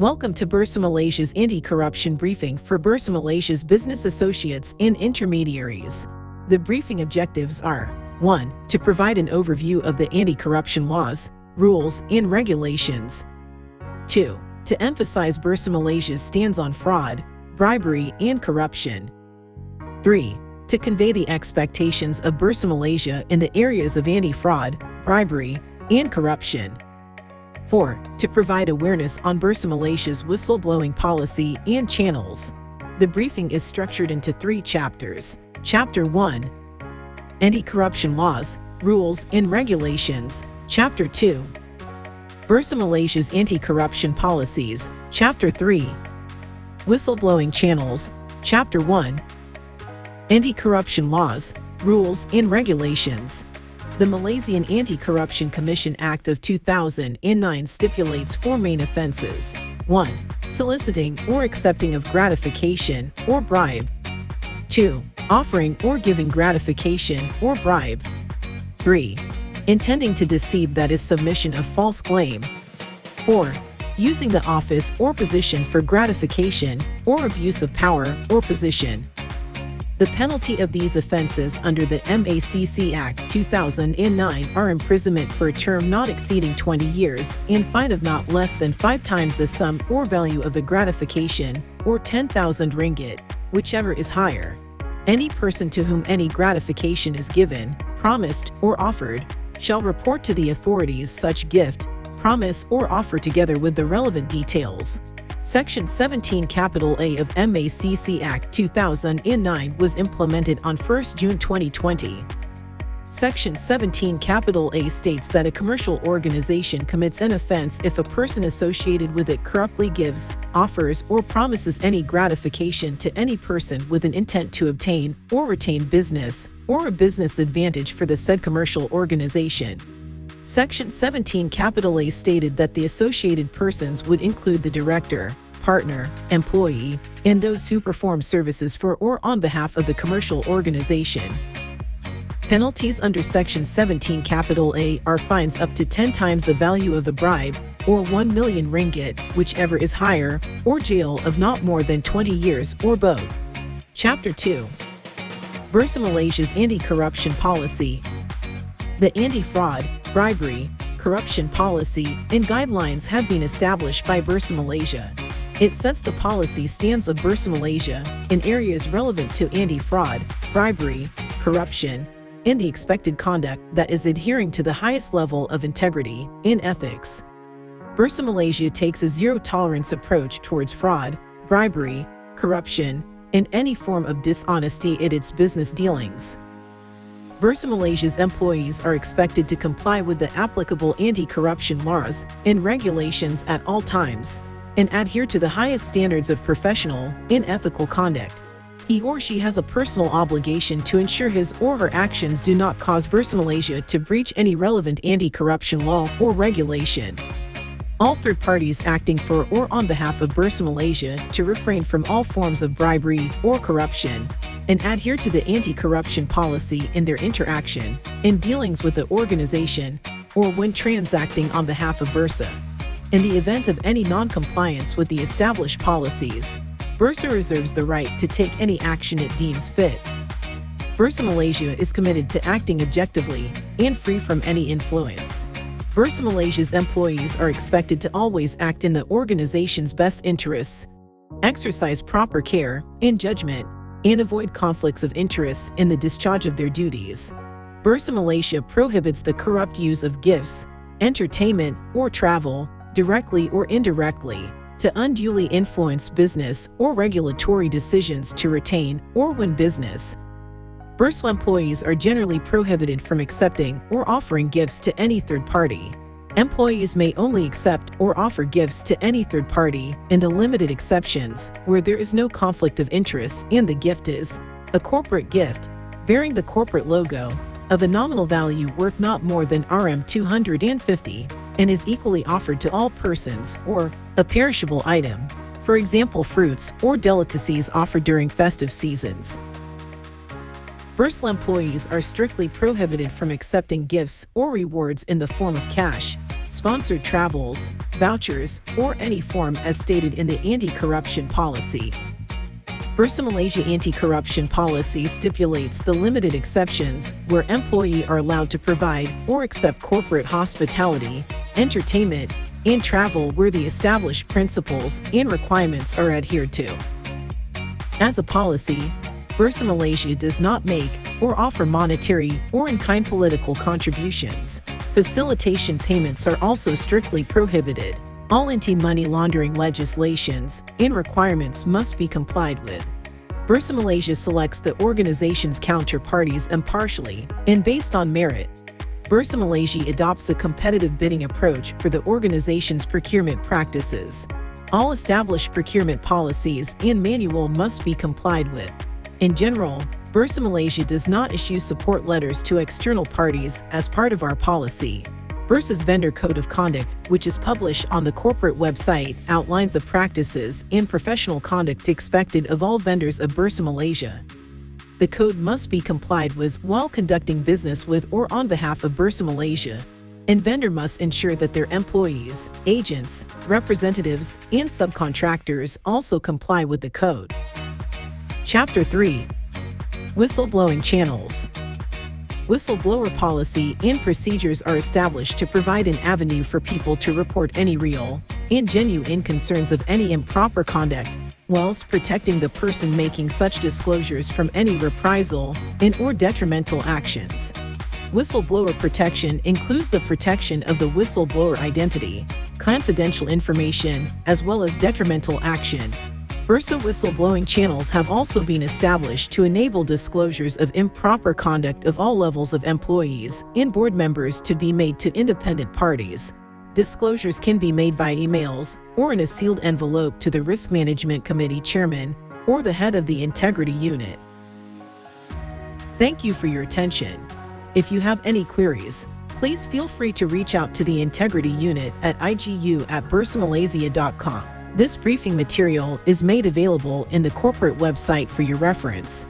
Welcome to Bursa Malaysia's anti-corruption briefing for Bursa Malaysia's business associates and intermediaries. The briefing objectives are 1. To provide an overview of the anti-corruption laws, rules, and regulations. 2. To emphasize Bursa Malaysia's stance on fraud, bribery, and corruption. 3. To convey the expectations of Bursa Malaysia in the areas of anti-fraud, bribery, and corruption. 4. To provide awareness on Bursa Malaysia's whistleblowing policy and channels. The briefing is structured into 3 chapters. Chapter 1. Anti-corruption laws, rules, and regulations. Chapter 2. Bursa Malaysia's anti-corruption policies. Chapter 3. Whistleblowing channels. Chapter 1. Anti-corruption laws, rules, and regulations. The Malaysian Anti-Corruption Commission Act of 2009 stipulates 4 main offences. 1. Soliciting or accepting of gratification or bribe. 2. Offering or giving gratification or bribe. 3. Intending to deceive, that is submission of false claim. 4. Using the office or position for gratification or abuse of power or position. The penalty of these offences under the MACC Act 2009 are imprisonment for a term not exceeding 20 years and fine of not less than 5 times the sum or value of the gratification, or 10,000 ringgit, whichever is higher. Any person to whom any gratification is given, promised, or offered, shall report to the authorities such gift, promise, or offer together with the relevant details. Section 17 A of MACC Act 2009 was implemented on 1 June 2020. Section 17 A states that a commercial organization commits an offense if a person associated with it corruptly gives, offers, or promises any gratification to any person with an intent to obtain or retain business or a business advantage for the said commercial organization. Section 17 A stated that the associated persons would include the director, partner, employee, and those who perform services for or on behalf of the commercial organization. Penalties under Section 17 A are fines up to 10 times the value of a bribe, or 1 million ringgit, whichever is higher, or jail of not more than 20 years, or both. Chapter 2. Bursa Malaysia's anti-corruption policy. The anti-fraud, bribery, corruption policy and guidelines have been established by Bursa Malaysia. It sets the policy stance of Bursa Malaysia in areas relevant to anti-fraud, bribery, corruption, and the expected conduct that is adhering to the highest level of integrity and ethics. Bursa Malaysia takes a zero-tolerance approach towards fraud, bribery, corruption, and any form of dishonesty in its business dealings. Bursa Malaysia's employees are expected to comply with the applicable anti-corruption laws and regulations at all times, and adhere to the highest standards of professional and ethical conduct. He or she has a personal obligation to ensure his or her actions do not cause Bursa Malaysia to breach any relevant anti-corruption law or regulation. All third parties acting for or on behalf of Bursa Malaysia to refrain from all forms of bribery or corruption, and adhere to the anti-corruption policy in their interaction, in dealings with the organization, or when transacting on behalf of Bursa. In the event of any non-compliance with the established policies, Bursa reserves the right to take any action it deems fit. Bursa Malaysia is committed to acting objectively and free from any influence. Bursa Malaysia's employees are expected to always act in the organization's best interests, exercise proper care and judgment, and avoid conflicts of interest in the discharge of their duties. Bursa Malaysia prohibits the corrupt use of gifts, entertainment, or travel, directly or indirectly, to unduly influence business or regulatory decisions to retain or win business. Bursa employees are generally prohibited from accepting or offering gifts to any third party. Employees may only accept or offer gifts to any third party in the limited exceptions where there is no conflict of interest and the gift is a corporate gift, bearing the corporate logo, of a nominal value worth not more than RM250, and is equally offered to all persons, or a perishable item, for example fruits or delicacies offered during festive seasons. Bursa employees are strictly prohibited from accepting gifts or rewards in the form of cash, sponsored travels, vouchers, or any form as stated in the anti-corruption policy. Bursa Malaysia anti-corruption policy stipulates the limited exceptions where employees are allowed to provide or accept corporate hospitality, entertainment, and travel where the established principles and requirements are adhered to. As a policy, Bursa Malaysia does not make or offer monetary or in-kind political contributions. Facilitation payments are also strictly prohibited. All anti-money laundering legislations and requirements must be complied with. Bursa Malaysia selects the organization's counterparties impartially and based on merit. Bursa Malaysia adopts a competitive bidding approach for the organization's procurement practices. All established procurement policies and manual must be complied with. In general, Bursa Malaysia does not issue support letters to external parties as part of our policy. Bursa's Vendor Code of Conduct, which is published on the corporate website, outlines the practices and professional conduct expected of all vendors of Bursa Malaysia. The code must be complied with while conducting business with or on behalf of Bursa Malaysia, and vendor must ensure that their employees, agents, representatives, and subcontractors also comply with the code. Chapter 3. Whistleblowing Channels. Whistleblower policy and procedures are established to provide an avenue for people to report any real and genuine concerns of any improper conduct, whilst protecting the person making such disclosures from any reprisal and/or detrimental actions. Whistleblower protection includes the protection of the whistleblower identity, confidential information, as well as detrimental action. Bursa whistleblowing channels have also been established to enable disclosures of improper conduct of all levels of employees and board members to be made to independent parties. Disclosures can be made via emails or in a sealed envelope to the Risk Management Committee Chairman or the head of the Integrity Unit. Thank you for your attention. If you have any queries, please feel free to reach out to the Integrity Unit at igu@bursamalasia.com. This briefing material is made available in the corporate website for your reference.